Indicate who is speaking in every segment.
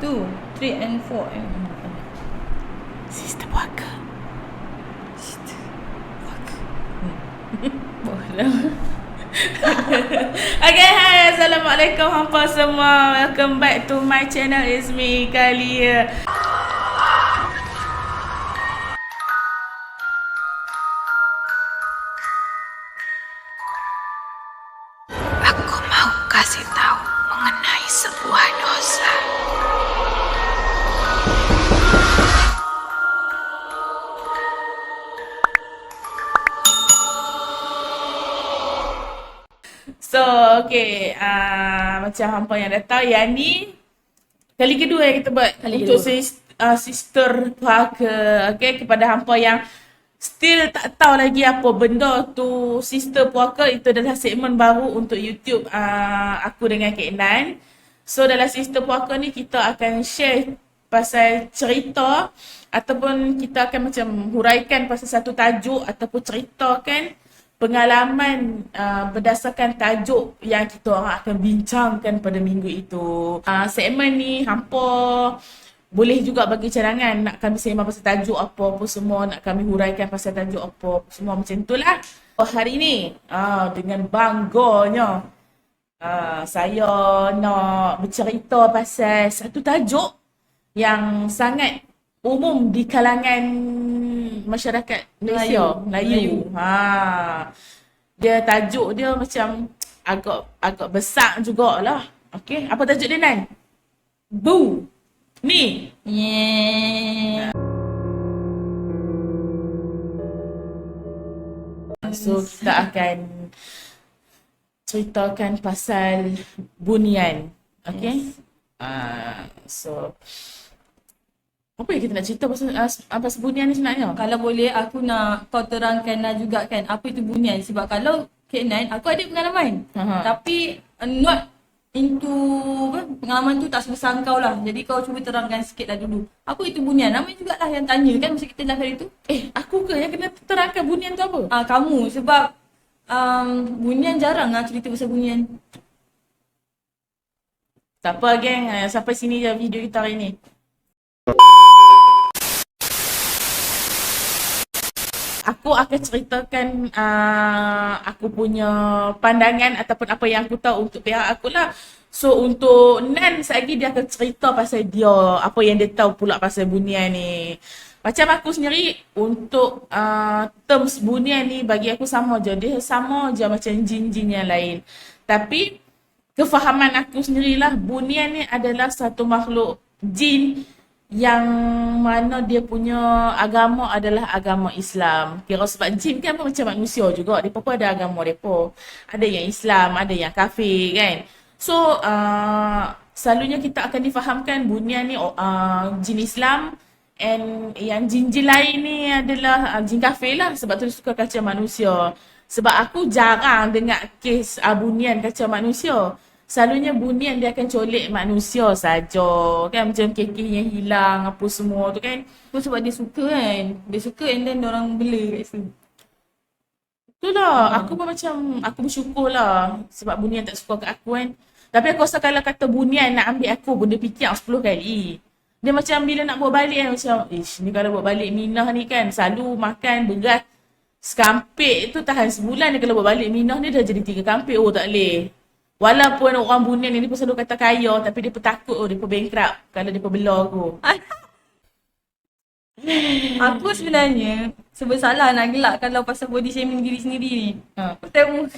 Speaker 1: 2, 3 and 4.
Speaker 2: Sister puaka.
Speaker 1: Boleh.
Speaker 2: Okay, hai, Assalamualaikum hampa semua. Welcome back to my channel. It's me, Kalia.
Speaker 3: Aku mau kasih tahu mengenai sebuah dosa.
Speaker 2: So, okay, macam hampa yang dah tahu, yang ni kali kedua yang kita buat
Speaker 1: Kali
Speaker 2: untuk
Speaker 1: kedua.
Speaker 2: sister puaka. Okay, kepada hampa yang still tak tahu lagi apa benda tu sister puaka, itu adalah segmen baru untuk YouTube aku dengan Kak Nan. So dalam sister puaka ni kita akan share pasal cerita ataupun kita akan macam huraikan pasal satu tajuk ataupun ceritakan pengalaman berdasarkan tajuk yang kita orang akan bincangkan pada minggu itu. Segmen ni hampa boleh juga bagi cadangan nak kami sembang pasal tajuk apa semua, nak kami huraikan pasal tajuk apa semua macam itulah. Hari ni dengan bangganya saya nak bercerita pasal satu tajuk yang sangat umum di kalangan masyarakat Malaysia, Melayu. Dia tajuk dia macam agak besar jugalah. Okey, apa tajuk dia, Nan? Bu. Ni.
Speaker 1: Yeah.
Speaker 2: So kita akan ceritakan pasal bunian. Okay? So apa yang kita nak cerita pasal bunian ni sebenarnya?
Speaker 1: Kalau boleh aku nak kau terangkan juga kan apa itu bunian. Sebab kalau K9 aku ada pengalaman. Tapi not into pengalaman tu tak sebesar kau lah. Jadi kau cuba terangkan sikit lah dulu. Apa itu bunian? Namanya jugalah yang tanya kan masa kita live hari tu.
Speaker 2: Aku ke yang kena terangkan bunian tu apa?
Speaker 1: Kamu sebab bunian jarang lah cerita pasal bunian.
Speaker 2: Tak apa geng, sampai sini je video kita hari ni. Aku akan ceritakan aku punya pandangan ataupun apa yang aku tahu untuk pihak aku lah. So untuk Nan lagi dia akan cerita pasal dia, apa yang dia tahu pula pasal bunian ni. Macam aku sendiri untuk terms bunian ni bagi aku sama je. Dia sama je macam jin-jin yang lain. Tapi kefahaman aku sendirilah, bunian ni adalah satu makhluk jin yang mana dia punya agama adalah agama Islam. Kira sebab jin kan macam manusia juga. Mereka pun ada agama mereka. Ada yang Islam, ada yang kafir kan. So, selalunya kita akan difahamkan bunian ni jin Islam. And yang jin-jin lain ni adalah jin kafir lah. Sebab tu dia suka kacau manusia. Sebab aku jarang dengar kes bunian kacau manusia. Selalunya bunian dia akan colek manusia saja kan, macam kekeh yang hilang apa semua tu kan.
Speaker 1: Tu sebab dia suka kan. Dia suka and then diorang bela kat situ.
Speaker 2: Itulah, aku pun macam, aku bersyukur lah sebab bunian tak suka kat aku kan. Tapi aku rasa kalau kata bunian nak ambil aku pun dia fikir 10 kali. Dia macam bila nak bawa balik kan macam, ni kalau bawa balik Minah ni kan selalu makan beras sekampik tu tahan sebulan. Dia kalau bawa balik Minah ni dah jadi 3 kampik. Oh tak boleh. Walaupun orang bunian ni dia selalu kata kaya, tapi dia pun takut dia pun bankrupt kalau dia pun bela aku.
Speaker 1: Aku sebenarnya serba salah nak gelak kalau pasal body shaming diri sendiri ni. Aku tengok.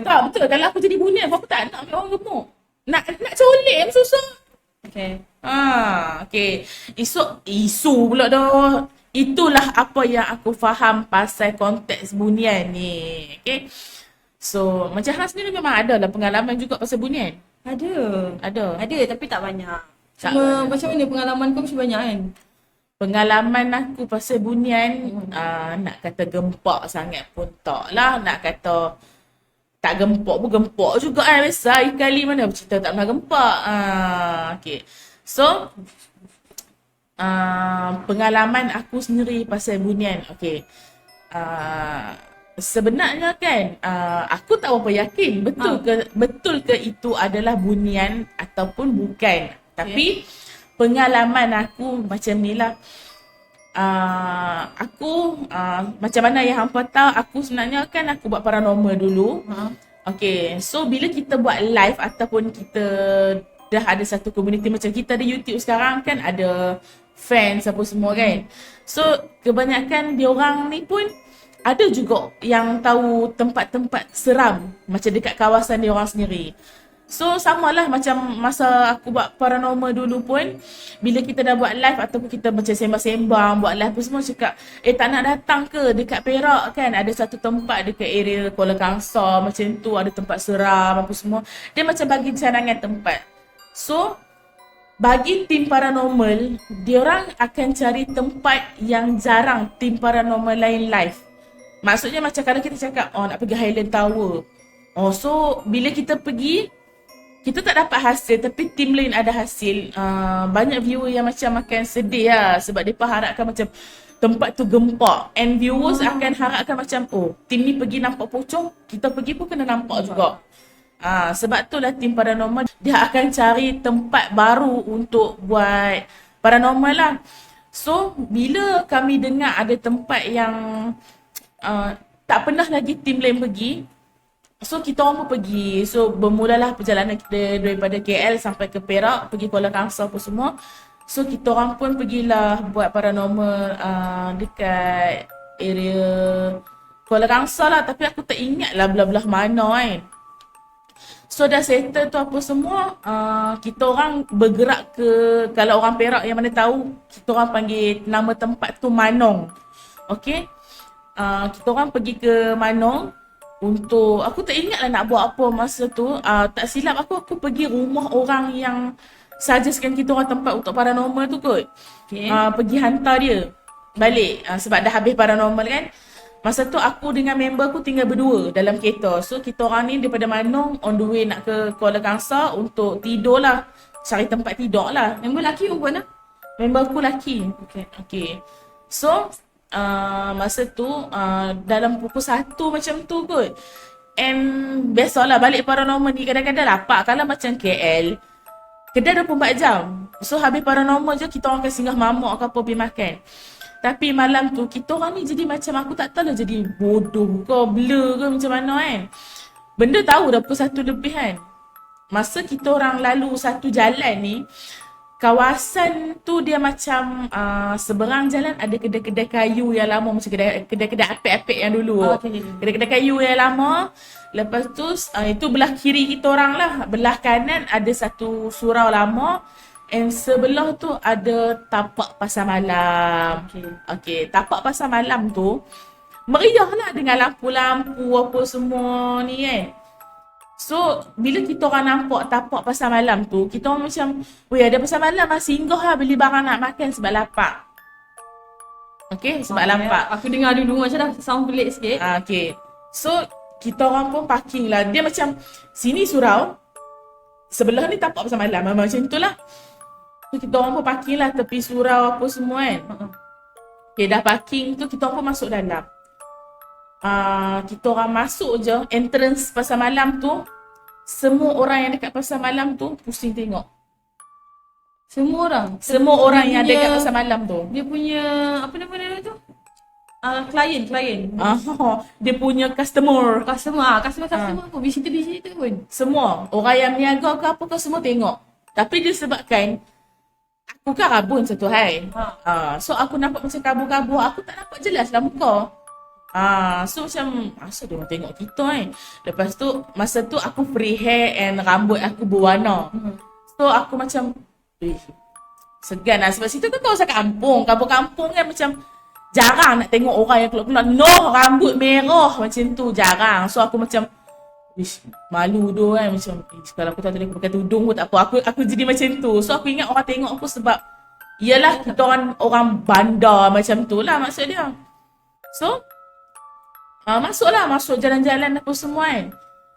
Speaker 2: Tak, betul. Kalau aku jadi bunian, aku tak nak ambil orang gemuk. Nak colek yang susah.
Speaker 1: Okay.
Speaker 2: Okay. Isu pula dah. Itulah apa yang aku faham pasal konteks bunian ni. Okay. So, macam Hana sendiri memang ada lah pengalaman juga pasal bunian.
Speaker 1: Ada tapi tak banyak.
Speaker 2: Tak
Speaker 1: Cuma
Speaker 2: banyak.
Speaker 1: macam mana pengalaman kau mesti banyak kan?
Speaker 2: Pengalaman aku pasal bunian, nak kata gempak sangat pun tak lah. Nak kata tak gempak pun gempak juga kan. Biasa kali mana bercerita tak pernah gempak. Okay. So, pengalaman aku sendiri pasal bunian. Okay. Sebenarnya kan aku tak berapa yakin betul ke itu adalah bunian ataupun bukan. Tapi pengalaman aku macam ni lah. Macam mana yang hampa tahu, aku sebenarnya kan aku buat paranormal dulu. Okay, so bila kita buat live ataupun kita dah ada satu community macam kita ada YouTube sekarang kan, ada fans apa semua kan. So kebanyakan diorang ni pun ada juga yang tahu tempat-tempat seram macam dekat kawasan diorang sendiri. So samalah macam masa aku buat paranormal dulu pun, bila kita dah buat live ataupun kita macam sembang-sembang buat live pun semua cakap, tak nak datang ke dekat Perak kan, ada satu tempat dekat area Kuala Kangsar macam tu, ada tempat seram apa semua. Dia macam bagi cadangan tempat. So bagi tim paranormal, diorang akan cari tempat yang jarang tim paranormal lain live. Maksudnya macam kalau kita cakap nak pergi Highland Tower, so bila kita pergi, kita tak dapat hasil tapi tim lain ada hasil. Banyak viewer yang macam akan sedih lah, sebab mereka harapkan macam tempat tu gempak. And viewers akan harapkan macam, tim ni pergi nampak pocong, kita pergi pun kena nampak juga. Sebab tu lah tim paranormal, dia akan cari tempat baru untuk buat paranormal lah. So bila kami dengar ada tempat yang tak pernah lagi tim lain pergi, so kita orang pun pergi. So bermulalah perjalanan kita daripada KL sampai ke Perak, pergi Kuala Kangsar apa semua. So kita orang pun pergilah buat paranormal dekat area Kuala Kangsar lah. Tapi aku tak ingat lah belah-belah mana kan. So dah settle tu apa semua, kita orang bergerak ke, kalau orang Perak yang mana tahu, kita orang panggil nama tempat tu Manong. Okay, kita orang pergi ke Manong. Untuk, aku tak ingat lah nak buat apa masa tu. Tak silap aku pergi rumah orang yang suggestkan kita orang tempat untuk paranormal tu kot. Pergi hantar dia balik, sebab dah habis paranormal kan. Masa tu aku dengan member aku tinggal berdua dalam kereta. So kita orang ni daripada Manong on the way nak ke Kuala Kangsar untuk tidur lah, cari tempat tidur lah.
Speaker 1: Member lelaki perempuan lah?
Speaker 2: Member aku lelaki. Okay. So masa tu dalam pukul 1 macam tu kot. And biasalah balik paranormal ni kadang-kadang lapak. Kalau macam KL, kedai 24 jam. So habis paranormal je kita orang akan singgah mamak ke apa pergi makan. Tapi malam tu kita orang ni jadi macam, aku tak tahu lah jadi bodoh ke blur ke macam mana kan. Benda tahu dah pukul 1 lebih kan. Masa kita orang lalu satu jalan ni, kawasan tu dia macam seberang jalan ada kedai-kedai kayu yang lama, macam kedai-kedai apek-apek yang dulu. Kedai-kedai kayu yang lama. Lepas tu itu belah kiri kita orang lah. Belah kanan ada satu surau lama. And sebelah tu ada tapak pasar malam. Okay, tapak pasar malam tu meriah lah dengan lampu-lampu apa semua ni kan. So, bila kita orang nampak tapak pasar malam tu, kita orang macam, weh ada pasar malam lah, singgah lah beli barang nak makan sebab lapar. Okay, sebab lapar.
Speaker 1: Aku dengar dulu macam dah sound pelik sikit.
Speaker 2: Okay, so kita orang pun parking lah. Dia macam, sini surau, sebelah ni tapak pasar malam, macam tu lah. So, kita orang pun parking lah tepi surau apa semua kan. Okay, dah parking tu, kita orang pun masuk dalam. Kita orang masuk je, entrance pasar malam tu, semua orang yang dekat pasar malam tu pusing tengok.
Speaker 1: Semua orang?
Speaker 2: Semua orang yang ada dekat pasar malam tu.
Speaker 1: Dia punya, apa nama dia tu? Klien.
Speaker 2: Dia punya customer
Speaker 1: pun, visitor pun.
Speaker 2: Semua, orang yang niaga ke apa ke semua tengok. Tapi disebabkan aku kan rabun satu hari. So aku nampak macam kabur-kabur, aku tak nampak jelas lah muka. So macam asal dia orang tengok kita kan. Lepas tu masa tu aku free hair and rambut aku berwarna. So aku macam segan lah. Sebab situ kan kawasan kampung. Kampung kan macam jarang nak tengok orang yang keluar-keluar rambut merah macam tu, jarang. So aku macam malu tu kan. Macam kalau aku tak tahu aku pakai tudung pun tak apa. Aku jadi macam tu. So aku ingat orang tengok aku sebab yalah kita orang bandar macam tu lah maksud dia. So masuk jalan-jalan apa semua kan.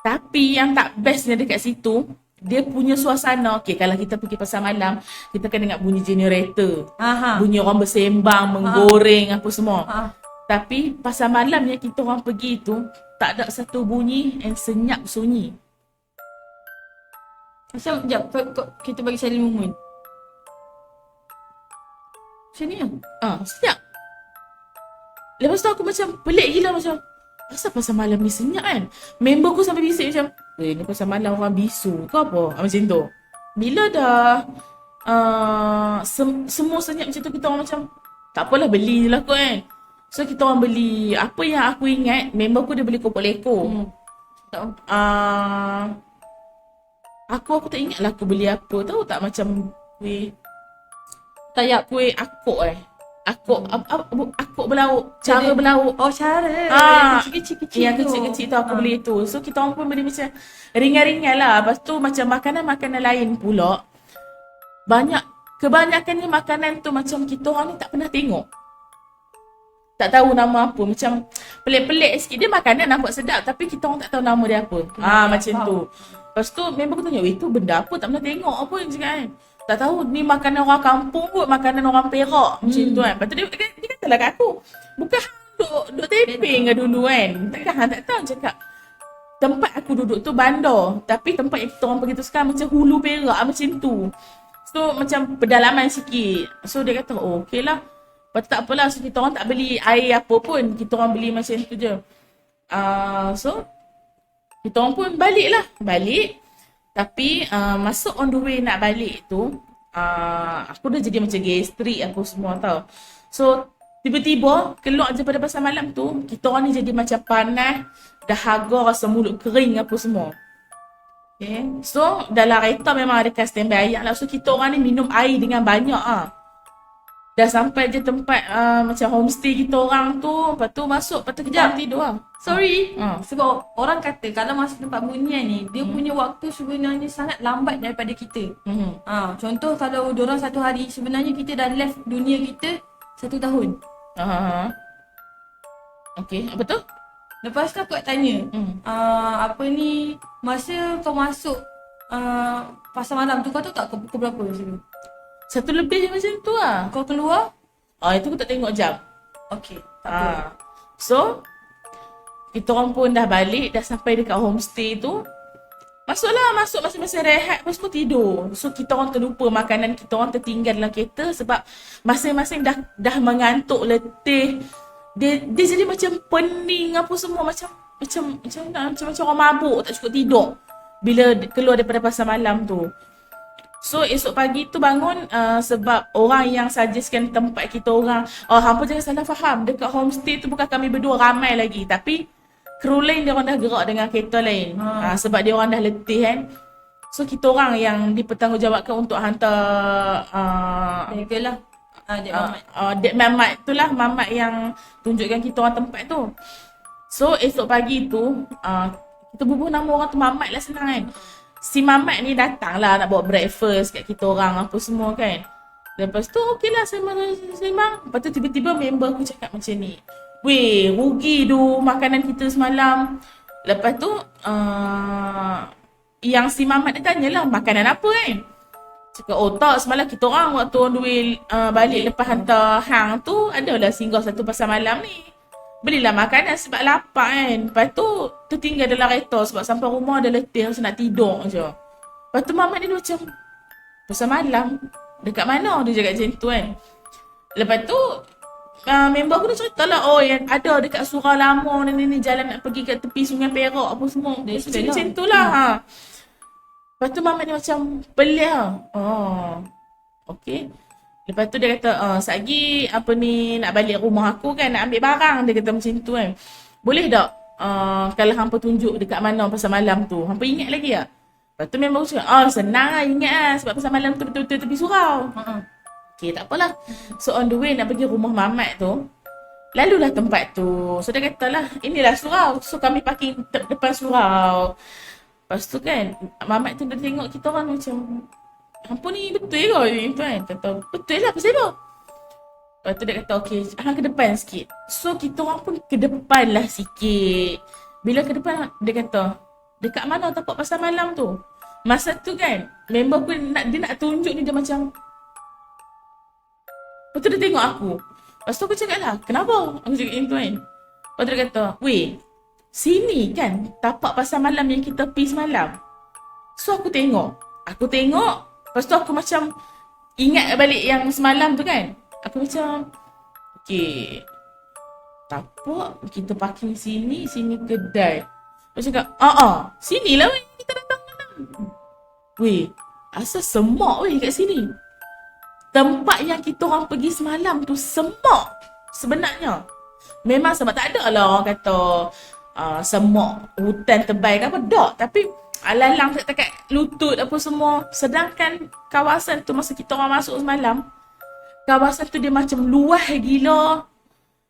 Speaker 2: Tapi yang tak bestnya dekat situ, dia punya suasana. Okay, kalau kita pergi pasar malam, kita akan dengar bunyi generator. Bunyi orang bersembang, menggoreng apa semua. Tapi pasar malam yang kita orang pergi tu, tak ada satu bunyi and senyap sunyi.
Speaker 1: Macam, sekejap, kita bagi silent moment. Macam ni lah.
Speaker 2: Senyap. Lepas tu aku macam pelik gila macam, pasal malam ni senyap kan? Member aku sampai bisik macam, ni pasal malam orang bisu ke apa? Macam tu. Bila dah semua senyap macam tu, kita orang macam, tak apalah beli je lah kot kan. So kita orang beli, apa yang aku ingat, member aku dia beli kopok leko.
Speaker 1: Tak.
Speaker 2: Aku tak ingat lah aku beli apa. Tahu tak macam kuih
Speaker 1: Tayap.
Speaker 2: akuk akuk belauk, cara belauk.
Speaker 1: Oh, cara.
Speaker 2: Ah,
Speaker 1: Yang kecil-kecil
Speaker 2: Yang
Speaker 1: tu.
Speaker 2: kecil-kecil tu aku beli tu. So kita orang pun beli macam ringan-ringan lah. Lepas tu macam makanan-makanan lain pula, kebanyakan ni makanan tu macam kita orang ni tak pernah tengok. Tak tahu nama apa. Macam pelik-pelik sikit. Dia makanan nampak sedap tapi kita orang tak tahu nama dia apa. Macam tu. Lepas tu member aku tanya, tu benda apa? Tak pernah tengok apa yang cakap kan. Tak tahu ni makanan orang kampung kot, makanan orang Perak. Macam tu kan. Lepas tu dia katalah kat aku, bukan duduk taping ke dulu kan. Takkan hang tak tahu cakap. Tempat aku duduk tu bandar. Tapi tempat yang kita orang pergi tu sekarang macam hulu Perak macam tu. So macam pedalaman sikit. So dia kata, okey lah. Lepas tu tak apalah. So kita orang tak beli air apa pun. Kita orang beli macam tu je. So kita orang pun balik. Tapi masuk on the way nak balik tu, aku dah jadi macam gastrik apa semua tau. So tiba-tiba keluar je pada pasal malam tu, kita orang ni jadi macam panas, dahaga, rasa mulut kering apa semua. Okay. So dalam kereta memang ada standby air lah. So kita orang ni minum air dengan banyak Dah sampai je tempat macam homestay kita orang tu. Lepas tu masuk, lepas tu kita tidur lah.
Speaker 1: Sorry. Sebab orang kata kalau masuk tempat bunian ni, dia punya waktu sebenarnya sangat lambat daripada kita. Contoh kalau diorang 1 hari, sebenarnya kita dah left dunia kita 1 tahun.
Speaker 2: Okay, apa tu?
Speaker 1: Lepas tu aku nak tanya, masa kau masuk pasar malam tu, kau tahu tak pukul berapa sini?
Speaker 2: 1 lebih macam tu lah.
Speaker 1: Kau keluar?
Speaker 2: Itu aku tak tengok jam.
Speaker 1: Okay, tak apa.
Speaker 2: So kita orang pun dah balik, dah sampai dekat homestay tu. Masuk masing-masing rehat, lepas tu tidur. So kita orang terlupa makanan, kita orang tertinggal dalam kereta sebab masing-masing dah mengantuk, letih. Dia jadi macam pening apa semua, macam orang mabuk, tak cukup tidur bila keluar daripada pasar malam tu. So esok pagi tu bangun sebab orang yang suggestkan tempat kita orang, hampa jangan salah faham, dekat homestay tu bukan kami berdua, ramai lagi, tapi kru lain dia orang dah gerak dengan kereta lain. Sebab dia orang dah letih kan. So kita orang yang dipertanggungjawabkan untuk hantar
Speaker 1: Dek lah.
Speaker 2: Dek Mamat tu lah, Mamat yang tunjukkan kita orang tempat tu. So esok pagi tu kita bubuh nama orang tu Mamat lah, senang kan. Si Mamat ni datang lah nak bawa breakfast kat kita orang apa semua kan. Lepas tu okey lah sembang. Lepas tu tiba-tiba member aku cakap macam ni, weh, rugi tu makanan kita semalam. Lepas tu yang si Mamat dia tanyalah makanan apa kan. Cakap, tak, semalam kita orang waktu on the way balik lepas hantar hang tu, adalah singgah satu pasar malam ni. Belilah makanan sebab lapar kan. Lepas tu tertinggal dalam kereta sebab sampai rumah dah letih, rasa nak tidur je. Lepas tu Mamat ni macam, pasar malam? Dekat mana? Dia cakap macam tu kan. Lepas tu member aku dah cerita lah, yang ada dekat Surau Lama ni jalan nak pergi kat tepi Sungai Perak apa semua. Macam tu lah. Lepas tu Mamat ni macam pelik lah. Okay. Lepas tu dia kata, Sagi nak balik rumah aku kan, nak ambil barang. Dia kata macam tu kan. Boleh tak kalau hampa tunjuk dekat mana pasar malam tu? Hampa ingat lagi tak? Lepas tu member aku cakap, senang lah ingat lah. Sebab pasar malam tu betul-betul tepi surau. Okay, tak apalah. So on the way nak pergi rumah Mamat tu, lalulah tempat tu. So dia kata lah, inilah surau. So kami parking depan surau. Lepas tu kan, Mamat tu dia tengok kita orang macam, hampa ni betul ke? Kan? Kata, betul lah, pasal apa? Lepas tu dia kata, okey, hang ke depan sikit. So kita orang pun ke depan lah sikit. Bila ke depan, dia kata, dekat mana tapak pasar malam tu? Masa tu kan, member pun dia nak tunjuk ni, dia macam, lepas tu dia tengok aku. Lepas tu aku cakap lah, kenapa? Aku cakap macam tu kan. Lepas tu dia kata, weh, sini kan tapak pasar malam yang kita pergi semalam. So aku tengok, aku tengok, lepas tu aku macam ingat balik yang semalam tu kan. Aku macam, okay, tak apa, kita parking sini kedai. Aku cakap, sini lah weh, kita datang. Weh, asal semak weh kat sini. Tempat yang kita orang pergi semalam tu semak sebenarnya. Memang sebab tak ada lah orang kata semak hutan tebal ke apa. Tak, tapi alalang dekat lutut apa semua. Sedangkan kawasan tu masa kita orang masuk semalam, kawasan tu dia macam luas gila.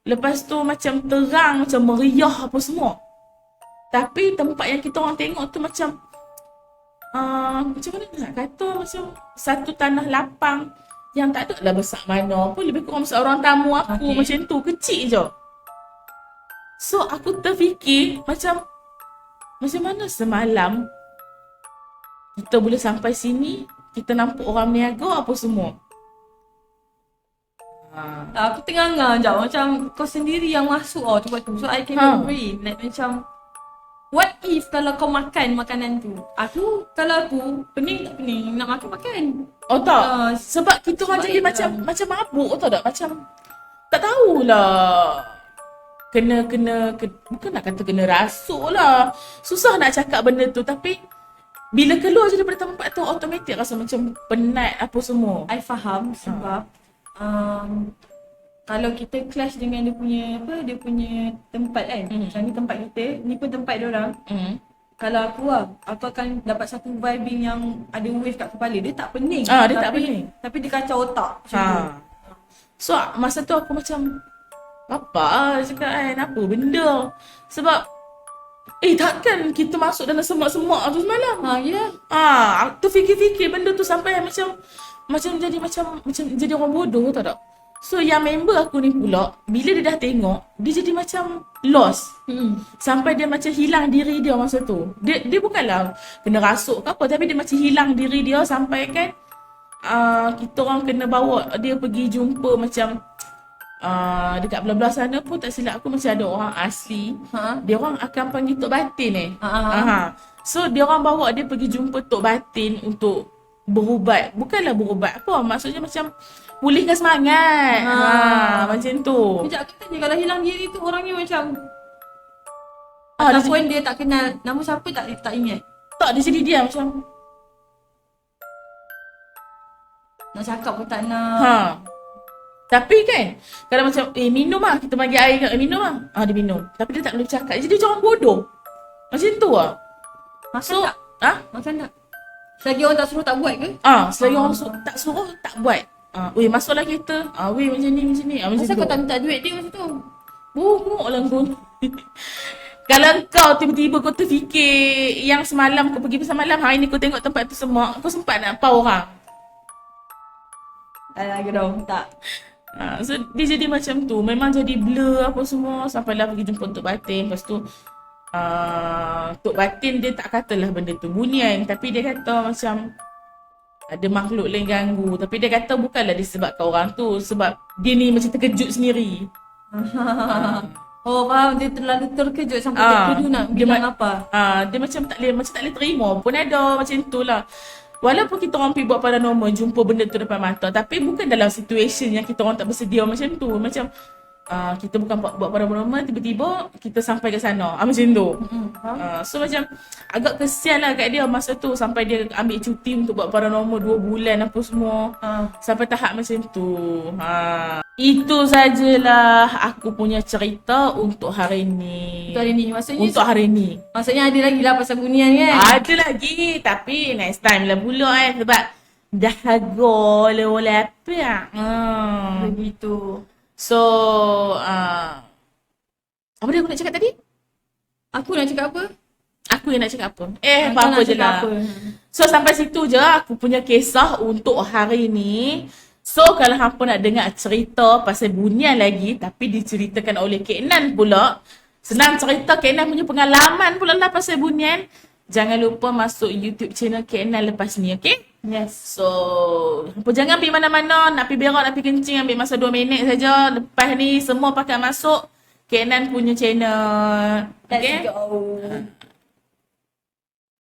Speaker 2: Lepas tu macam terang, macam meriah apa semua. Tapi tempat yang kita orang tengok tu macam macam mana nak kata, macam satu tanah lapang yang tak ada lah besar mana pun, lebih kurang seorang tamu aku macam tu, kecil je. So aku terfikir macam mana semalam kita boleh sampai sini, kita nampak orang niaga apa semua.
Speaker 1: Aku tengah je macam kau sendiri yang masuk tempat tu. So I can agree. Like macam, what if kalau kau makan makanan tu? Kalau aku pening tak pening, nak makan.
Speaker 2: Oh tak, sebab kita orang jadi macam mabuk tau tak? Macam tak tahulah. Bukan nak kata kena rasuk lah. Susah nak cakap benda tu, tapi bila keluar je daripada tempat tu, automatik rasa macam penat apa semua.
Speaker 1: I faham sebab kalau kita clash dengan dia punya tempat kan. Macam ni tempat kita, ni pun tempat dia orang. Kalau aku akan dapat satu vibing yang ada wave kat kepala. Dia tak pening.
Speaker 2: Dia tak pening.
Speaker 1: Tapi dia kacau otak. Macam tu.
Speaker 2: So masa tu aku macam, apa cakap kan, apa benda? Sebab takkan kita masuk dalam semak-semak tu semalam.
Speaker 1: Ya.
Speaker 2: Aku fikir-fikir benda tu sampai macam jadi orang bodoh tau tak? So yang member aku ni pula, bila dia dah tengok, dia jadi macam lost. Sampai dia macam hilang diri dia masa tu. Dia bukanlah kena rasuk ke apa, tapi dia macam hilang diri dia sampai kan kita orang kena bawa dia pergi jumpa macam dekat belah-belah sana pun tak silap aku macam ada orang asli. Dia orang akan panggil Tok Batin So dia orang bawa dia pergi jumpa Tok Batin untuk berubat. Bukanlah berubat apa, maksudnya macam pulihkan semangat. Macam tu.
Speaker 1: Sekejap aku tanya, kalau hilang diri tu orangnya macam ataupun dia tak kenal nama siapa, tak ingat.
Speaker 2: Tak, dia jadi dia macam
Speaker 1: nak cakap pun tak nak.
Speaker 2: Tapi kan, kalau macam minum kita bagi air kat minum dia minum. Tapi dia tak boleh bercakap. Jadi dia orang bodoh. Macam tu
Speaker 1: Makan tak? Makan tak? Selagi orang tak suruh tak buat ke?
Speaker 2: Selagi orang tak suruh tak buat. Weh, masuklah kereta. Weh, macam ni.
Speaker 1: Asal kau tak minta duit dia masa tu?
Speaker 2: Bunguk lah kau. Kalau kau tiba-tiba kau terfikir yang semalam kau pergi pasal malam, hari ni kau tengok tempat tu semua, kau sempat nak pau orang?
Speaker 1: Tak.
Speaker 2: So dia jadi macam tu. Memang jadi blur apa semua. Sampailah pergi jumpa Tok Batin. Lepas tu Tok Batin dia tak katalah benda tu bunian, tapi dia kata macam ada makhluk lain ganggu. Tapi dia kata bukanlah disebabkan orang tu, sebab dia ni macam terkejut sendiri.
Speaker 1: Faham. Dia terlalu terkejut sampai terkedu nak bilang apa.
Speaker 2: Dia macam tak boleh terima pun ada macam tu lah. Walaupun kita orang pergi buat paranormal, jumpa benda tu depan mata, tapi bukan dalam situasi yang kita orang tak bersedia macam tu. Macam kita bukan buat paranormal, tiba-tiba kita sampai ke sana. Macam tu. So macam agak kesian lah kat dia masa tu, sampai dia ambil cuti untuk buat paranormal 2 bulan apa semua. Sampai tahap macam tu. Itu sajalah aku punya cerita untuk hari ni. Untuk hari ni.
Speaker 1: Maksudnya ada lagi lah pasal bunian kan?
Speaker 2: Ada lagi, tapi next time lah pula sebab dah agak oleh apa.
Speaker 1: Begitu.
Speaker 2: So apa dia aku nak cakap tadi?
Speaker 1: Aku nak cakap apa?
Speaker 2: Aku yang nak cakap apa? Apa-apa je lah. So sampai situ je aku punya kisah untuk hari ni. So kalau hampa nak dengar cerita pasal bunian lagi, tapi diceritakan oleh Kek Nan pula, senang cerita Kek Nan punya pengalaman pula lah pasal bunian, jangan lupa masuk YouTube channel Kek Nan lepas ni, okay?
Speaker 1: Yes.
Speaker 2: So hampa jangan pergi mana-mana, nak pergi berak, nak pergi kencing, ambil masa 2 minit saja. Lepas ni semua pakai masuk Kek Nan punya channel.
Speaker 1: Let's go.